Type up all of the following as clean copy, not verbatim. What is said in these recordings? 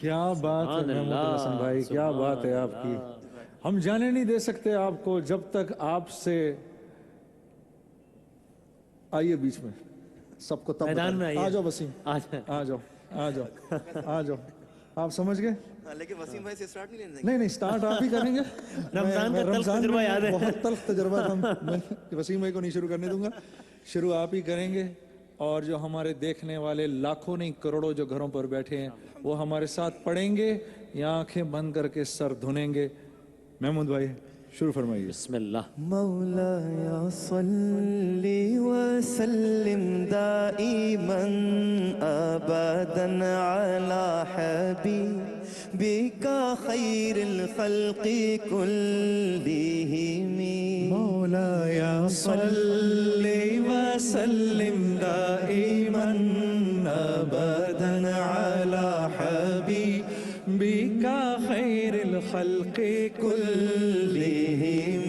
کیا بات ہے محمود الحسن بھائی، کیا بات ہے آپ کی. ہم جانے نہیں دے سکتے آپ کو جب تک آپ سے. آئیے بیچ میں سب کو تب میدان میں آ جاؤ وسیم، آ جائیں. آ جاؤ آ جاؤ آ جاؤ. آپ سمجھ گئے؟ لیکن وسیم بھائی سے سٹارٹ نہیں لینے نہیں سٹارٹ آپ ہی کریں گے. رمضان میں کا تلخ رمضان تجربہ میں یاد ہے. بہت تلخ تجربہ تھا. میں وسیم بھائی کو نہیں شروع کرنے دوں گا، شروع آپ ہی کریں گے. اور جو ہمارے دیکھنے والے لاکھوں نہیں کروڑوں جو گھروں پر بیٹھے ہیں وہ ہمارے ساتھ پڑھیں گے یا آنکھیں بند کر کے سر دھنیں گے. محمود بھائی شروع فرمائیے. بسم اللہ. مولایا صلی وسلم دائما ابدا على حبيبك خير الخلق كلهم. مولایا صلی وسلم دائما ابدا على حبیبک خیر الخلق کلہم.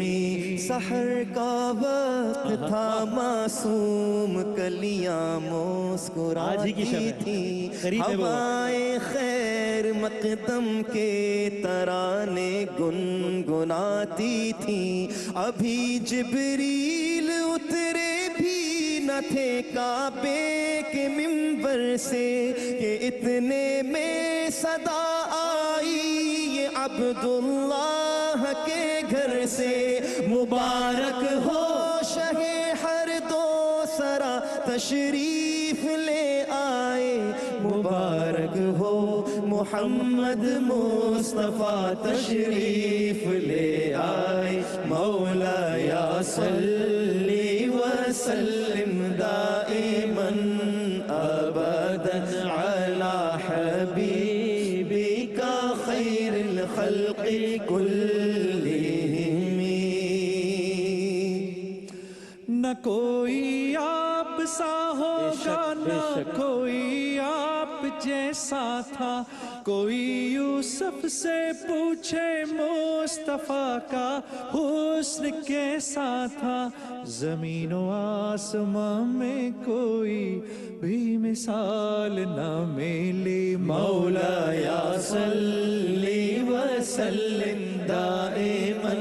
سحر کا وقت تھا، معصوم کلیاں مسکراتی تھی، ہوائیں خیر مقدم کے ترانے گنگناتی تھی. ابھی جبریل اترے بھی نہ تھے کعبے کے منبر سے کہ اتنے میں صدا آئی یہ عبداللہ کے گھر سے. مبارک ہو شہ ہر دو سرا تشریف لے آئے، مبارک ہو محمد مصطفیٰ تشریف لے آئے. مولایا صلی وسلم دائما ابدا علی حبیبک خیر الخلق کلہم. نہ کوئی آپ سا ہوگا نہ کوئی آپ جیسا تھا، کوئی یوسف سے پوچھے مصطفیٰ کا حسن کیسا تھا. زمین و آسمان میں کوئی بھی مثال نہ ملی. مولایا صلی وسلم دائما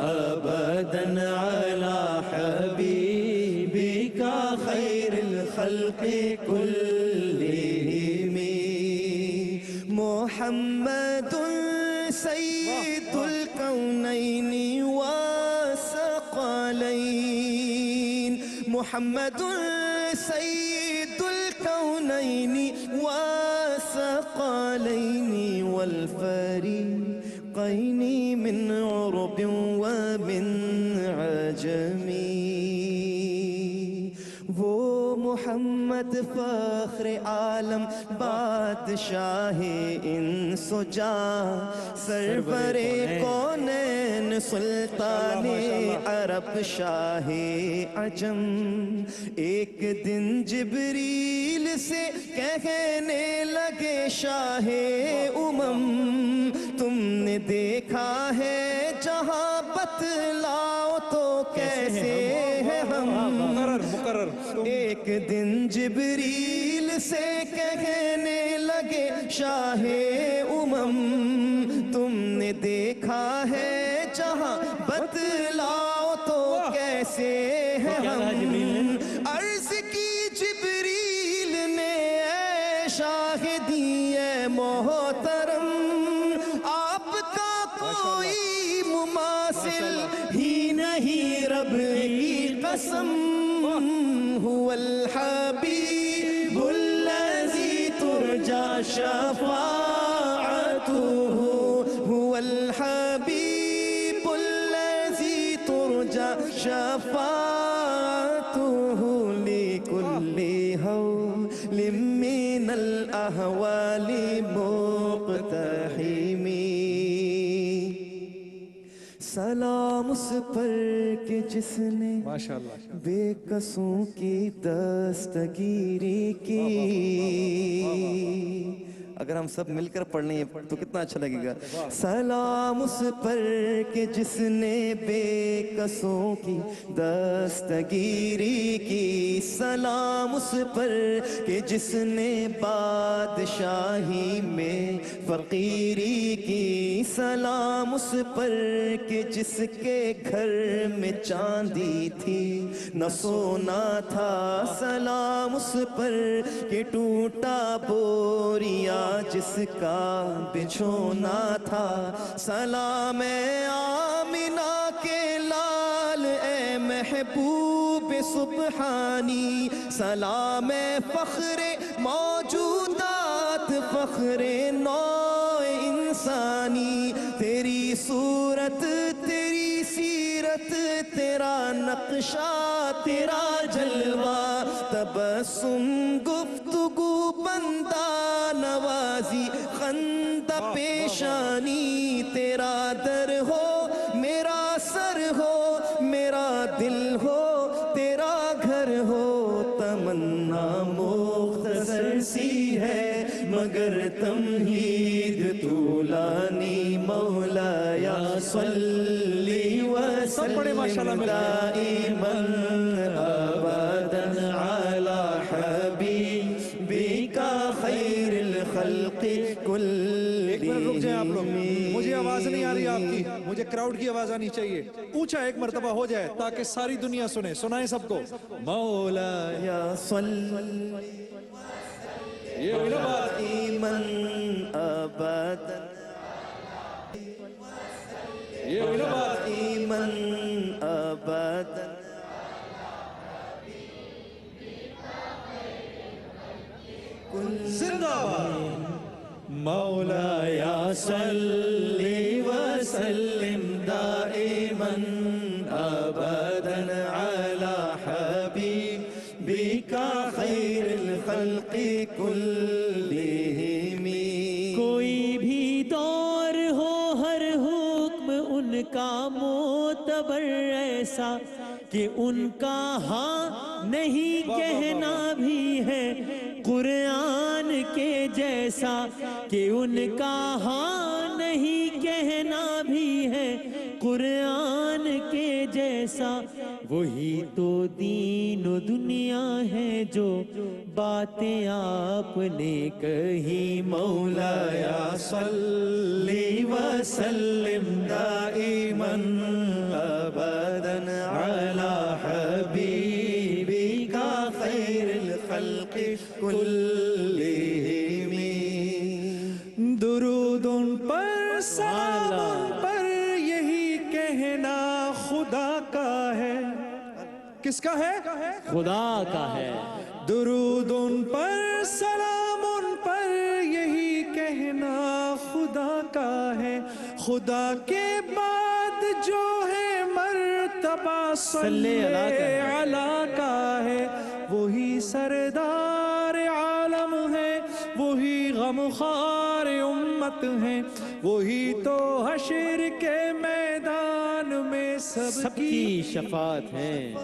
ابدا علی حبیبک خیر الخلق کلہم. محمد سید الکونین والثقلین، محمد سید الکونین والثقلین والفریقین من عرب ومن عجم. وہ محمد فخر عالم بادشاہ انس و جاں، سرور کونین سلطان عرب شاہ عجم. ایک دن جبریل سے کہنے لگے شاہ امم، تم نے دیکھا ہے جہاں بتلاؤ تو کیسے ہے ہم. ایک دن جبریل سے کہنے لگے شاہ امم، تم نے دیکھا ہے جہاں بتلاؤ تو کیسے ہے ہم. عرض کی جبریل نے اے شاہدی اے محترم، آپ کا کوئی مماثل ہی نہیں رب کی قسم. هو الحبیب الذی ترجى شفاعته، هو الحبیب الذی ترجى شفاعته لكل هول من الاحوال مقتحم. سلام اس پر کہ جس نے بے قصوں کی دستگیری کی، اگر ہم سب مل کر پڑھ لیں تو کتنا اچھا لگے گا. سلام اس پر کہ جس نے بے کسوں کی دستگیری کی. سلام اس پر کہ جس نے بادشاہی میں فقیری کی. سلام اس پر کہ جس کے گھر میں چاندی تھی نہ سونا تھا. سلام اس پر کہ ٹوٹا بوریا جس کا بچھونا تھا. سلام اے آمینہ کے لال اے محبوب سبحانی. سلام اے فخر موجودات فخر نو انسانی. تیری صورت تیری سیرت تیرا نقشہ تیرا جلوہ تبسم گفتگو بندہ نوازی خندہ پیشانی. تیرا در ہو میرا سر ہو میرا دل ہو تیرا گھر ہو. تمنا مختصر سی ہے مگر تمہید طولانی. مولایا صلی وسلم دائما ابدا علی حبیبک خیر الخلق کلہم. رک جائیں آپ لوگ, مجھے آواز نہیں آ رہی آپ کی, مجھے کراؤڈ کی آواز آنی چاہیے. اونچا ایک مرتبہ ہو جائے تاکہ ساری دنیا سنے. سنائیں سب کو. مولایا صلی دائما ابدا دائما ابدا زندہ باد. مولایا صلی وسلم دائما ابدا علی حبیبک خیر الخلق کلہم. کوئی بھی دور ہو ہر حکم ان کا معتبر ایسا کہ ان کا ہاں نہیں کہنا بھی ہے قرآن کے جیسا. کہ ان کا ہاں نہیں کہنا بھی ہے قرآن کے جیسا. وہی تو دین و دنیا ہے جو باتیں آپ نے کہی. مولایا صلی وسلم دائما ابدا علی حبیبک خیر الخلق کلہم. درود ان پر سلام ان پر یہی کہنا خدا کا ہے. کس کا ہے؟ خدا کا ہے. درود ان پر سلام ان پر یہی کہنا خدا کا ہے. خدا کے بعد جو ہے مرتبہ صلی علی کا ہے. وہی سردار عالم ہے وہی غمخوار امت ہے. وہی تو حشر کے میدان میں سب کی شفاعت ہے.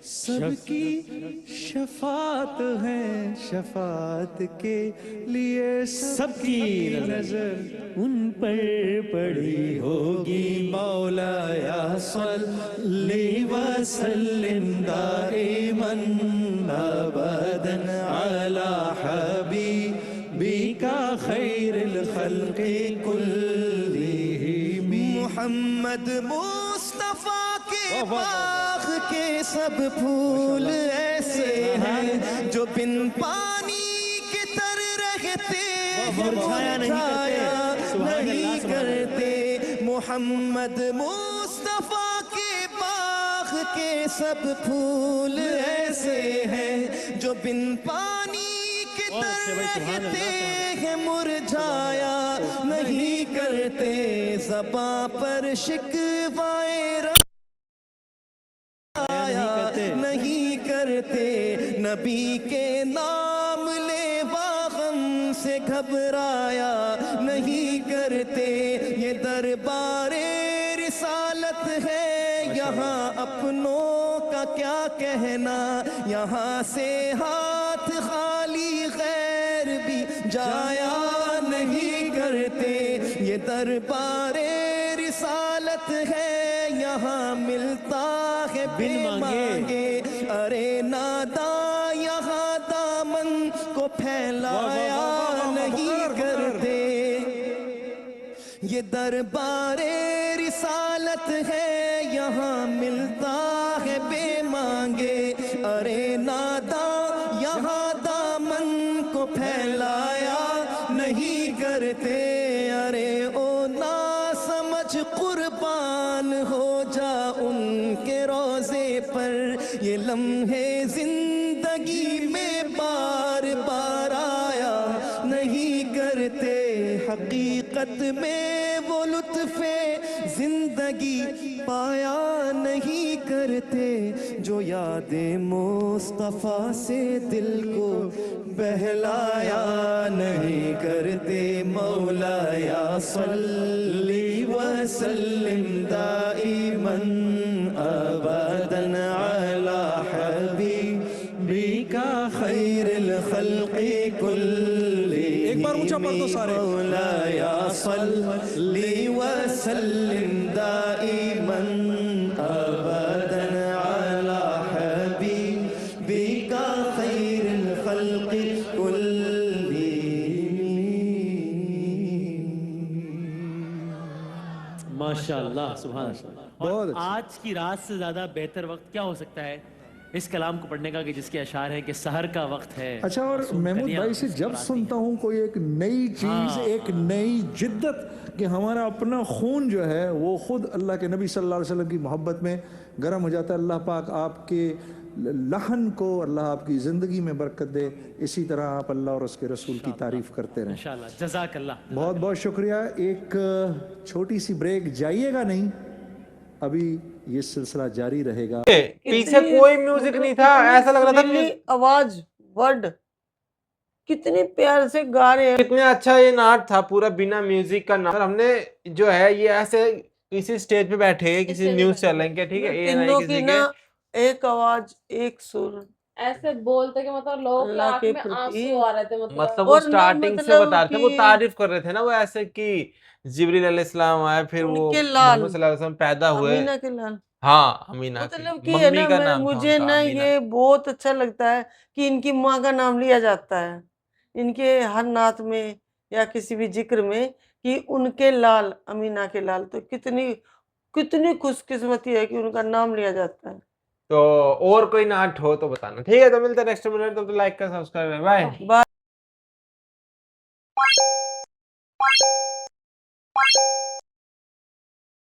سب کی شفاعت ہے. شفاعت کے لیے سب کی نظر ان پر پڑی ہوگی. مولایا صلی وسلم دائما ابدا علی حبیبک خیر الخلق کلہم. محمد مصطفیٰ کے باغ کے سب پھول ایسے ہیں جو بن پانی کے تر رہتے مرجھایا نہیں کرتے. محمد مصطفیٰ کے باغ کے سب پھول ایسے ہیں جو بن پانی کے تر رہتے ہیں مرجھایا نہیں کرتے. زباں پر شکوائے نہیں کرتے. نبی کے نام لے غم سے گھبرایا نہیں کرتے. یہ دربار رسالت ہے یہاں اپنوں کا کیا کہنا. یہاں سے ہاتھ خالی غیر بھی جایا نہیں کرتے. یہ دربار رسالت ہے یہاں ملتا ہے بے مانگے. ارے ناداں یہاں دامن کو پھیلایا نہیں کرتے. یہ دربار رسالت ہے یہاں ملتا ہے بے مانگے. ارے ناداں یہاں دامن کو پھیلایا نہیں کرتے. ارے او نا سمجھ قربان ہو جا ان کے روزے پر. یہ لمحے زندگی میں بار بار آیا نہیں کرتے. حقیقت میں وہ لطف زندگی پایا نہیں کرتے. جو یاد مصطفیٰ سے دل کو بہلایا نہیں کرتے. مولایا صلی وسلم دائما ابدا علی حبیبک خیر الخلق کلہم. ایک بار اونچا پڑھ دو سارے. مولایا صلی وسلم دائما ابدا علی حبیبک خیر الخلق کلہم. ماشاءاللہ سبحان اللہ. اور آج کی رات سے زیادہ بہتر وقت کیا ہو سکتا ہے اس کلام کو پڑھنے کا کہ جس کے اشعار ہیں کہ سحر کا وقت ہے. اچھا، اور محمود بھائی سے جب سنتا ہوں کوئی ایک نئی چیز، ایک نئی جدت، کہ ہمارا اپنا خون جو ہے وہ خود اللہ کے نبی صلی اللہ علیہ وسلم کی محبت میں گرم ہو جاتا ہے. اللہ پاک آپ کے لحن کو، اللہ آپ کی زندگی میں برکت دے. اسی طرح آپ اللہ اور اس کے رسول کی تعریف کرتے رہیں انشاءاللہ. جزاک اللہ. بہت بہت شکریہ. ایک چھوٹی سی بریک، جائیے گا نہیں، ابھی یہ سلسلہ جاری رہے گا. پیچھے کوئی میوزک نہیں تھا، ایسا لگ رہا تھا آواز ورڈ کتنی پیار سے گا رہے ہیں. کتنا اچھا یہ نعت تھا پورا بنا میوزک کا. ہم نے جو ہے یہ ایسے کسی سٹیج پہ بیٹھے کسی نیوز چینل کے، ٹھیک ہے، یہ تینوں نہیں کی کسی نا کے ایک آواز ایک سر ایسے بولتے کہ مطلب لوگوں کی آنکھ میں آنسو آ رہے تھے. مطلب وہ سٹارٹنگ سے بتا رہے تھے، وہ تعریف کر رہے تھے نا، وہ ایسے کہ جبریل علیہ السلام آئے، پھر وہ محمد صلی اللہ علیہ وسلم پیدا ہوئے. امینہ کے لال. ہاں امینہ، مطلب کہ ہے نا، مجھے نا یہ بہت اچھا لگتا ہے کہ ان کی ماں کا نام لیا جاتا ہے ان کے ہر نعت میں یا کسی بھی ذکر میں، کہ ان کے لال، امینہ کے لال. تو کتنی خوش قسمتی ہے کہ ان کا نام لیا جاتا ہے. تو اور کوئی نعت ہو تو بتانا، ٹھیک ہے؟ تو ملتے ہیں نیکسٹ منٹ. تو لائک کا سبسکرائب، بائے.